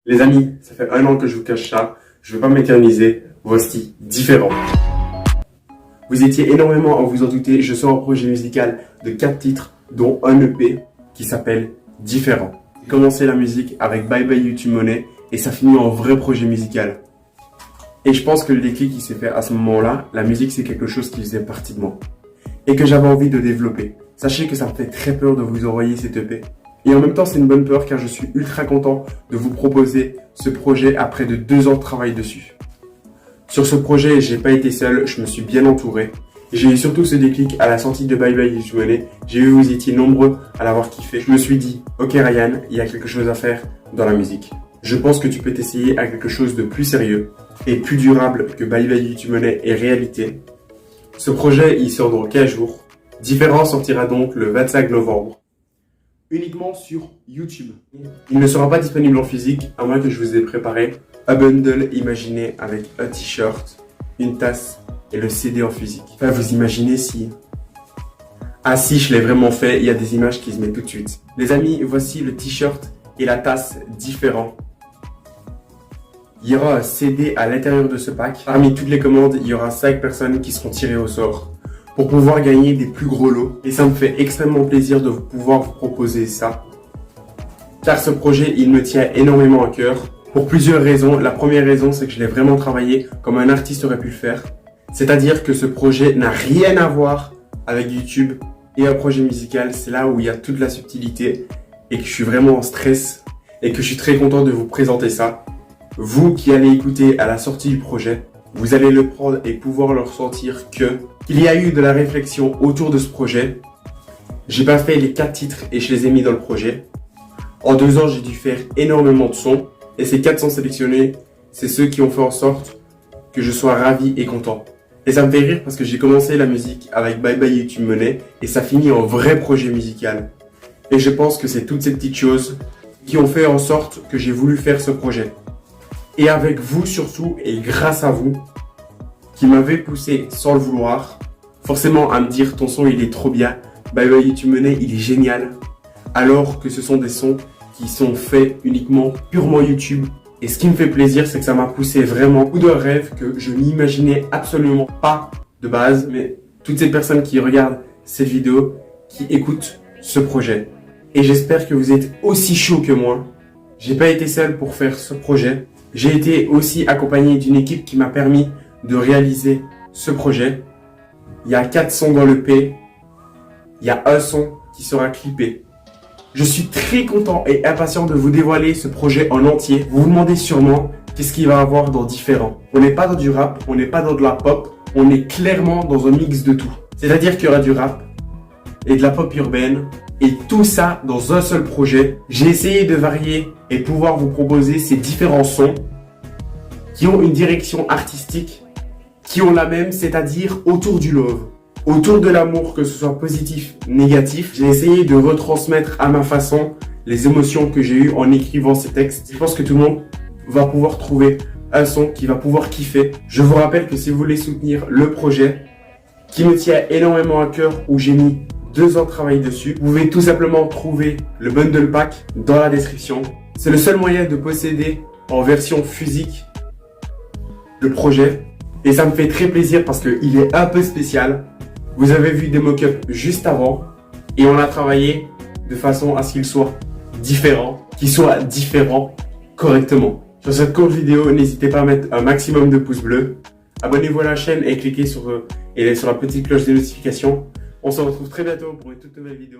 Les amis, ça fait 1 an que je vous cache ça, je ne veux pas m'éterniser, voici Différent. Vous étiez énormément à vous en douter, je sors un projet musical de 4 titres, dont un EP qui s'appelle Différent. J'ai commencé la musique avec Bye Bye YouTube Money et ça finit en vrai projet musical. Et je pense que le déclic qui s'est fait à ce moment-là, la musique c'est quelque chose qui faisait partie de moi et que j'avais envie de développer. Sachez que ça me fait très peur de vous envoyer cet EP. Et en même temps, c'est une bonne peur car je suis ultra content de vous proposer ce projet après de 2 ans de travail dessus. Sur ce projet, j'ai pas été seul, je me suis bien entouré. J'ai eu surtout ce déclic à la sortie de Bye Bye YouTube Money. J'ai vu vous étiez nombreux à l'avoir kiffé. Je me suis dit, ok Ryan, il y a quelque chose à faire dans la musique. Je pense que tu peux t'essayer à quelque chose de plus sérieux et plus durable que Bye Bye YouTube Money et réalité. Ce projet, il sort dans 15 jours. Différent sortira donc le 25 novembre. Uniquement sur YouTube. Il ne sera pas disponible en physique, à moins que je vous ai préparé un bundle imaginé avec un t-shirt, une tasse et le CD en physique. Enfin, vous imaginez si... Ah si, je l'ai vraiment fait, il y a des images qui se mettent tout de suite. Les amis, voici le t-shirt et la tasse Différent. Il y aura un CD à l'intérieur de ce pack. Parmi toutes les commandes, il y aura 5 personnes qui seront tirées au sort pour pouvoir gagner des plus gros lots. Et ça me fait extrêmement plaisir de pouvoir vous proposer ça. Car ce projet, il me tient énormément à cœur. Pour plusieurs raisons. La première raison, c'est que je l'ai vraiment travaillé comme un artiste aurait pu le faire. C'est-à-dire que ce projet n'a rien à voir avec YouTube et un projet musical. C'est là où il y a toute la subtilité et que je suis vraiment en stress et que je suis très content de vous présenter ça. Vous qui allez écouter à la sortie du projet, vous allez le prendre et pouvoir le ressentir qu'il y a eu de la réflexion autour de ce projet. J'ai pas fait les 4 titres et je les ai mis dans le projet. En 2 ans, j'ai dû faire énormément de sons et ces 4 sons sélectionnés, c'est ceux qui ont fait en sorte que je sois ravi et content. Et ça me fait rire parce que j'ai commencé la musique avec Bye Bye YouTube Money et ça finit en vrai projet musical. Et je pense que c'est toutes ces petites choses qui ont fait en sorte que j'ai voulu faire ce projet. Et avec vous surtout, et grâce à vous, qui m'avez poussé sans le vouloir, forcément à me dire ton son il est trop bien, Bye Bye YouTube Money il est génial, alors que ce sont des sons qui sont faits uniquement purement YouTube. Et ce qui me fait plaisir, c'est que ça m'a poussé vraiment beaucoup de rêves que je n'imaginais absolument pas de base, mais toutes ces personnes qui regardent cette vidéo, qui écoutent ce projet. Et j'espère que vous êtes aussi chaud que moi. J'ai pas été seul pour faire ce projet. J'ai été aussi accompagné d'une équipe qui m'a permis de réaliser ce projet. Il y a 4 sons dans l'EP. Il y a un son qui sera clippé. Je suis très content et impatient de vous dévoiler ce projet en entier. Vous vous demandez sûrement qu'est-ce qu'il va y avoir dans Différent. On n'est pas dans du rap, on n'est pas dans de la pop, on est clairement dans un mix de tout. C'est-à-dire qu'il y aura du rap et de la pop urbaine et tout ça dans un seul projet. J'ai essayé de varier et pouvoir vous proposer ces différents sons qui ont une direction artistique, qui ont la même, c'est-à-dire autour du love. Autour de l'amour, que ce soit positif, négatif, j'ai essayé de retransmettre à ma façon les émotions que j'ai eues en écrivant ces textes. Je pense que tout le monde va pouvoir trouver un son qui va pouvoir kiffer. Je vous rappelle que si vous voulez soutenir le projet, qui me tient énormément à cœur, où j'ai mis 2 ans de travail dessus, vous pouvez tout simplement trouver le bundle pack dans la description. C'est le seul moyen de posséder en version physique le projet. Et ça me fait très plaisir parce qu'il est un peu spécial. Vous avez vu des mock-ups juste avant et on a travaillé de façon à ce qu'il soit différent, correctement. Sur cette courte vidéo, n'hésitez pas à mettre un maximum de pouces bleus. Abonnez-vous à la chaîne et cliquez sur la petite cloche de notification. On se retrouve très bientôt pour une toute nouvelle vidéo.